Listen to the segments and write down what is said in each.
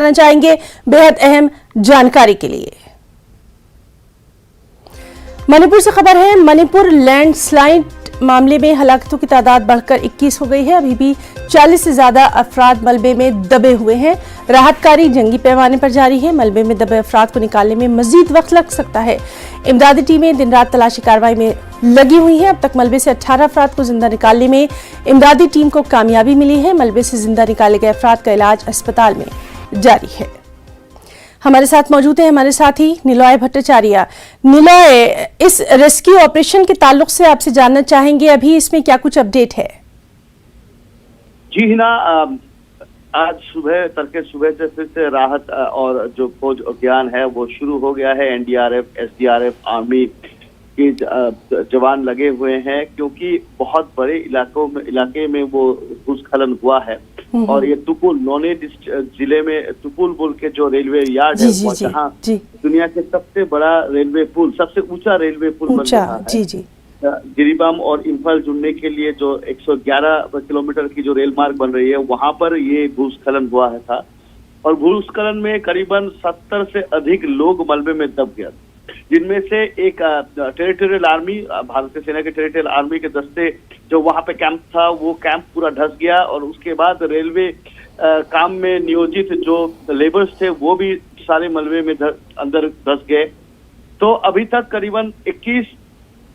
बताना चाहेंगे बेहद अहम जानकारी के लिए। मणिपुर से खबर है, मणिपुर लैंडस्लाइड मामले में हलाकतों की तादाद बढ़कर 21 हो गई है। अभी भी 40 से ज्यादा अफराद मलबे में दबे हुए हैं। राहत कार्य जंगी पैमाने पर जारी है। मलबे में दबे अफराद को निकालने में मजीद वक्त लग सकता है। इमदादी टीमें दिन रात तलाशी कार्रवाई में लगी हुई हैं। अब तक मलबे से 18 अफराद को जिंदा निकालने में इमदादी टीम को कामयाबी मिली है। मलबे से जिंदा निकाले गए अफराद का इलाज अस्पताल में जारी है। हमारे साथ मौजूद है हमारे साथी निलॉय भट्टाचार्य। निलॉय, इस रेस्क्यू ऑपरेशन के ताल्लुक से आपसे जानना चाहेंगे अभी इसमें क्या कुछ अपडेट है? जी हिना, आज सुबह तड़के सुबह से फिर से राहत और जो खोज अभियान है वो शुरू हो गया है। एनडीआरएफ, एसडीआरएफ, आर्मी के जवान लगे हुए हैं क्योंकि बहुत बड़े इलाके में वो भूस्खलन हुआ है। और ये तुपुल नोने जिले में तुपुल बोल के जो रेलवे यार्ड है जहाँ दुनिया के सबसे बड़ा रेलवे पुल, सबसे ऊंचा रेलवे पुल बन रहा है। जिरीबाम और इम्फाल जुड़ने के लिए जो 111 किलोमीटर की जो रेल मार्ग बन रही है वहां पर ये भूस्खलन हुआ है था। और भूस्खलन में करीबन 70 से अधिक लोग मलबे में दब गए, जिनमें से एक टेरिटोरियल आर्मी, भारतीय सेना के टेरिटोरियल आर्मी के दस्ते जो वहां पे कैंप था वो कैंप पूरा धंस गया। और उसके बाद रेलवे काम में नियोजित जो लेबर्स थे वो भी सारे मलबे में अंदर धंस गए। तो अभी तक करीबन 21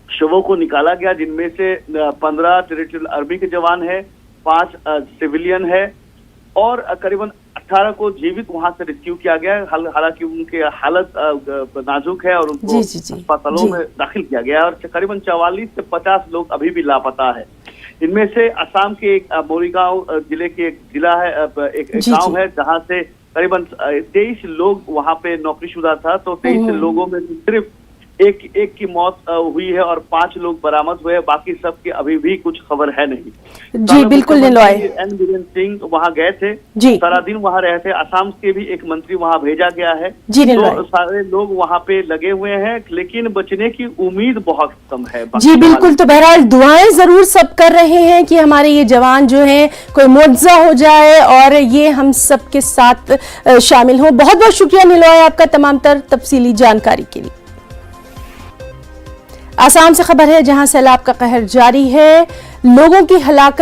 शवों को निकाला गया, जिनमें से 15 टेरिटोरियल आर्मी के जवान है, 5 सिविलियन है और करीबन 18 को जीवित वहां से रेस्क्यू किया गया है। हालांकि उनकी हालत नाजुक है और उनको अस्पतालों में दाखिल किया गया है। और करीबन 44 से 50 लोग अभी भी लापता है। इनमें से असम के एक मोरीगांव जिले के एक जिला है, एक गांव है जहां से करीबन 23 लोग वहां पे नौकरीशुदा था। तो 23 लोगों में सिर्फ एक की मौत हुई है और 5 लोग बरामद हुए। बाकी सबके अभी भी कुछ खबर है नहीं। जी बिल्कुल निलॉय। एन बीरेन सिंह वहां गए थे, सारा दिन वहां रहे थे। असम के भी एक मंत्री वहां भेजा गया है। तो सारे लोग वहां पे लगे हुए हैं, लेकिन बचने की उम्मीद बहुत कम है। जी बिल्कुल। तो बहरहाल दुआएं जरूर सब कर रहे हैं कि हमारे ये जवान जो हैं कोई मुआवजा हो जाए और ये हम सबके साथ शामिल हो। बहुत बहुत शुक्रिया निलॉय आपका तमाम तफसीली जानकारी के लिए। आसाम से खबर है, जहां सैलाब का कहर जारी है। लोगों की हलाकत